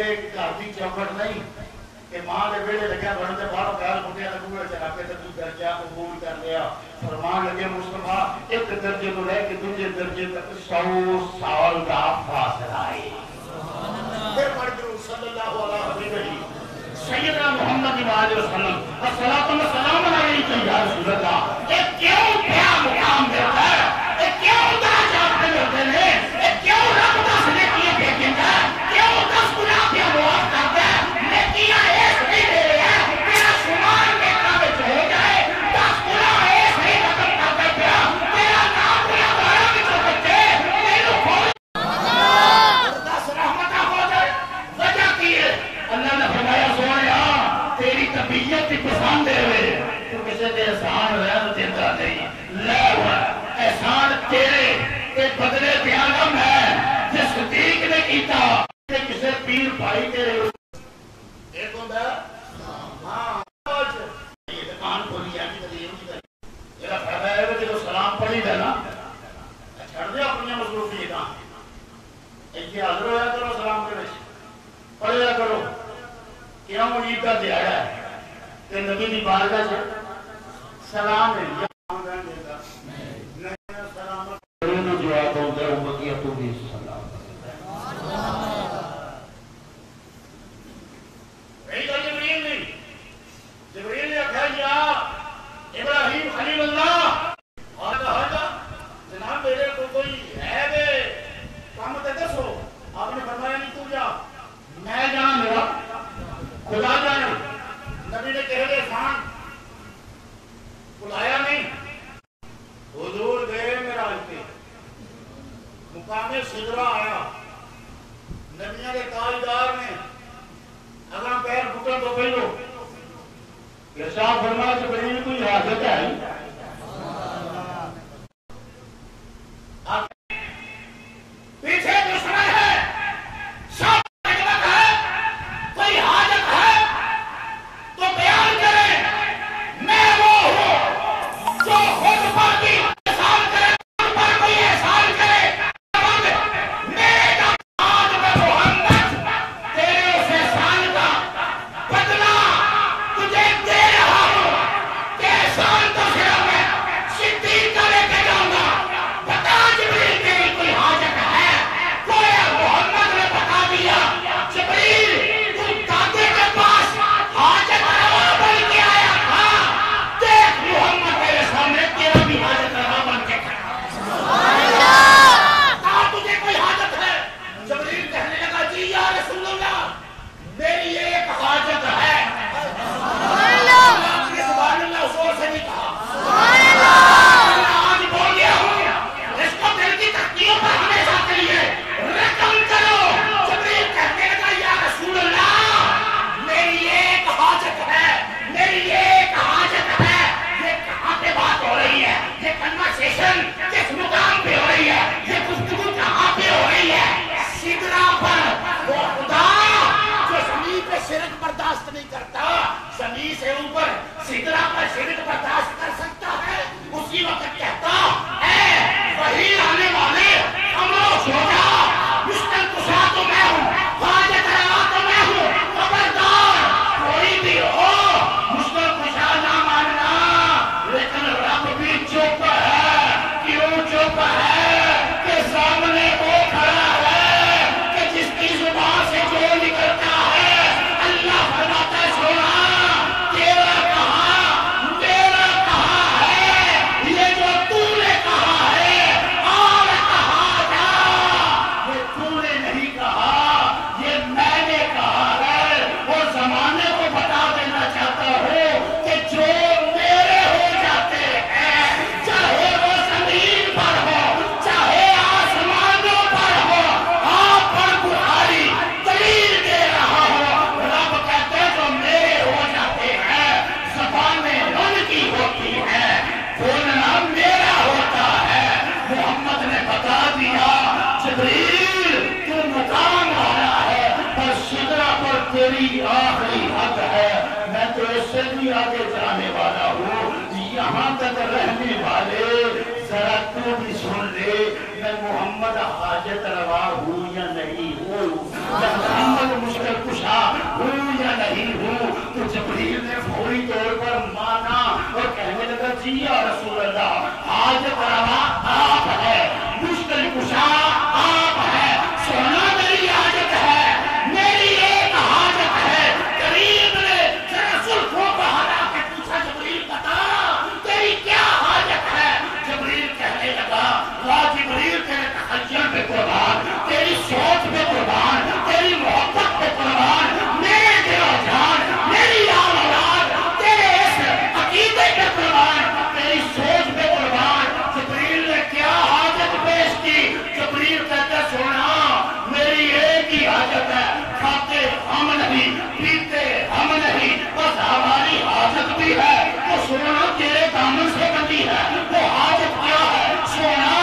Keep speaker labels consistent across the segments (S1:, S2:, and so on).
S1: گھر کی چوکٹ نہیں کہ ماں کے بیڑے لگیا بڑھن سے باہر پیر مٹیا تو بوڑھے چلا کے تو درجہ قبول کر لیا. فرمان لگے مصطفیٰ ایک درجے کو لے کے دوسرے درجے تک 100 سال کا فاصلہ ہے. پھر پڑھ کے صلی اللہ علیہ وسلم سیدنا محمد علیہ وسلم الصلاۃ والسلام علیک یا رسول اللہ. یہ کیوں کیا مقام دیتا ہے, یہ کیوں درجات ملتے ہیں, یہ کیوں رب دس نے کیے بھیجیں گا, کیوں 10 گناہ پہ معاف کرتا ہے. نیکیاں ایس نہیں دے رہے ہیں تیرا شمار نیکاں میں ہو جائے, 10 گناہ ایس نہیں ختم کر دیتے ہیں تیرا نام گناہ گاروں میں چھوڑ دیتے تیرے کھول 10 رحمتہ ہو جائے. وجہ کی ہے اللہ نے فرمایا سویا تیری طبیعت ہی پسند ہے, تو کسی نے احسان رہن دیتا نہیں. لے ہوا احسان تیرے کے بدلے دیا گا میں جس صدیق نے کیتا کسی پیر بھائی تیرے ایک ہوتا ہاں یہ دکان کھولی ہے میرا فائدہ ہے کہ جو سلام پڑھی دے نا چھڑ دے اپنی مصروفیتاں ایک حاضر ہویا کرو سلام کے پڑھیا کرو. کیوں عید کا دیہڑا ہے کہ نبی دی بارگاہ سے سلام ہے جواب ہوتا ہے امتیت بھی سلام جبریل نے کہا یا ابراہیم خلیل اللہ جناب میرے کو کوئی ہے دے کام تے دسو. آپ نے فرمایا نہیں تو جا میں جانا میرا خدا جانا. نبی نے کہہ دے خان بلایا نہیں حضور گئے میرا پہ مقام سدرہ آیا. نبیوں کے تاجدار نے اگاں پیر پھٹن تو پہلو ارشاد فرمایا جبریل کوئی حاجت ہے پیچھے دشمن ہے سب خدمت ہے کوئی حاجت ہے تو بیان کرے میں وہ ہوں جو خود پر بھی احسان کرے خود پر کوئی احسان کرے. میرے داماد میں محمد تیرے اس احسان کا بدلہ تجھے دے رہا ہوں کہ احسان تو صرف میں صدیق کا لے کے جاؤں گا. بتا جبریل تیری کوئی حاجت ہے. گویا محمد نے بتا دیا جبریل تو دادے کے پاس حاجت روا بن کے آیا تھا. دیکھ محمد تیرے سامنے تیرا بھی حاجت روا بن کے کھڑا. تجھے کوئی حاجت ہے؟ جبریل کہنے لگا جی یا رسول اللہ میری ایک حاجت ہے. سبحان اللہ زور سے نہیں کہا آج بول گیا ہوں اس کو دل کی تختیوں پر ہمیشہ کے لیے رقم کرو. جبریل کہنے لگا یا رسول اللہ میری ایک حاجت ہے, میری ایک حاجت ہے. یہ کہاں پہ بات ہو رہی ہے, یہ کنورسیشن کس مقام پہ ہو رہی ہے, یہ گفتگو کہاں پہ ہو رہی ہے؟ سدرہ پر. وہ خدا جو زمین پہ شرک برداشت نہیں کرتا زمین سے اوپر سدرہ پر شرک برداشت کر سکتا ہے. اسی وقت کہتا ہے وہی آنے والے خاموش ہو جا. مشکل کشا تو میں ہوں, حاجت روا تو میں ہوں. خبردار کوئی بھی ہو مشکل کشا نہ ماننا. لیکن رب بھی چپ ہے. کیوں چپ ہے کہ سامنے وہ کھڑا ہے کہ جس کی زبان سے جو نکلتا ہے اللہ فرماتا ہے سونا تیرا کہاں میرا کہاں ہے. یہ جو تو نے کہا ہے اور کہا جا, یہ تو نے نہیں کہا یہ میں نے کہا ہے. وہ زمانے کو بتا دینا چاہتا ہوں کہ جو میرے ہو جاتے ہیں چاہے وہ زمین پر ہو چاہے آسمانوں پر ہو. آپ پر بخاری دلیل دے رہا ہوں. رب کہتے ہیں جو میرے ہو جاتے ہیں زبانیں ان کی ہوتی ہے, بولنا میرا ہوتا ہے. محمد نے بتا دیا جبریل تو مقام آ رہا ہے پر سدرہ پر تیری آخری حد ہے. میں تو اس سے بھی آگے جانے والا ہوں. یہاں تک رہنے والے ذرا تو بھی سن لے میں محمد حاجت روا ہوں یا نہیں ہوں، میں محمد مشکل کشا ہوں یا نہیں ہوں۔ تو جبریل نے فوری طور پر مانا اور کہنے لگا جی یا رسول اللہ، حاجت روا آپ ہے، مشکل کشا آپ ہے، سونا میری حاجت ہے، میری ایک حاجت ہے۔ کریم نے رسول کو بہرا کے پوچھا جبریل بتا تیری کیا حاجت ہے؟ جبریل کہنے لگا واہ جبریل تیرے تخیل پہ قربان، تیری سوچ پہ قربان، تیری محبت پہ قربان، میرے دل و جان، میری آل اولاد تیرے اس عقیدے پہ قربان، تیری سوچ پہ قربان۔ جبریل نے کیا حاجت پیش کی؟ جبریل کہتا سونا میری ایک ہی حاجت ہے، کھاتے ہم نہیں، پیتے ہم نہیں، بس ہماری حاجت بھی ہے وہ سونا تیرے دامن سے بندی ہے۔ وہ حاجت کیا ہے؟ سونا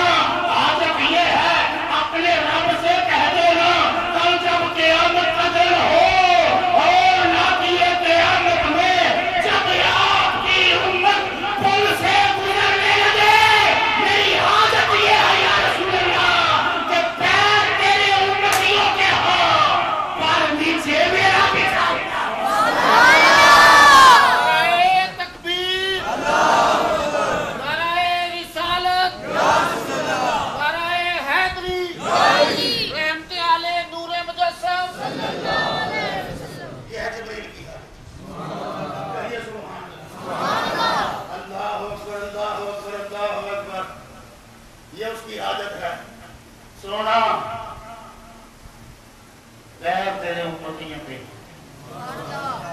S1: حاجت یہ ہے اپنے رب سے کہہ دو نا کل جب قیامت کا دن ہو اور نہ کیے قیامت میں جب آپ کی امت پل سے گزرنے لگے، میری حاجت یہ ہے یا رسول اللہ کہ پیر تیرے امتیوں کے ہاں پر نیچے میرا بچھا گیا۔
S2: نعرہ تکبیر، نعرہ رسالت، نعرہ حیدری، رحمت علی نور مجسم۔
S1: یہ ہے جبریل کی حاجت۔ کہیے سبحان اللہ، اللہ اکبر اللہ اکبر اللہ اکبر۔ یہ اس کی حاجت ہے۔ سونا پیر تیرے امتیوں پہ،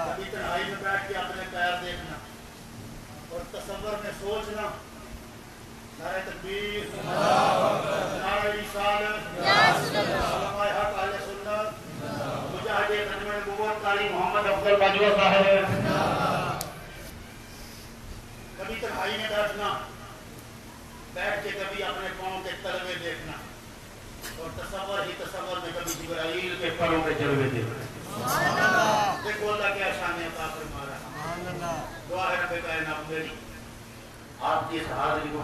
S1: کبھی تنہائی میں بیٹھ کے اپنے پیر دیکھنا اور تصور میں سوچنا نعرہ تکبیر، نعرہ رسالت، علماء حق اہل سنت، مجاہد خدمت نبوت قاری محمد افضل باجوہ صاحب۔ کبھی تنہائی میں بیٹھ کے کبھی اپنے پاؤں کے تلوے دیکھنا اور تصور ہی تصور میں کبھی جبرائیل کے پروں کے جلوے دیکھنا۔ دیکھو اللہ کیا شان عطا فرما رہا ہے۔ دعا ہے رب کائنات میری آپ کی اس حاضری کو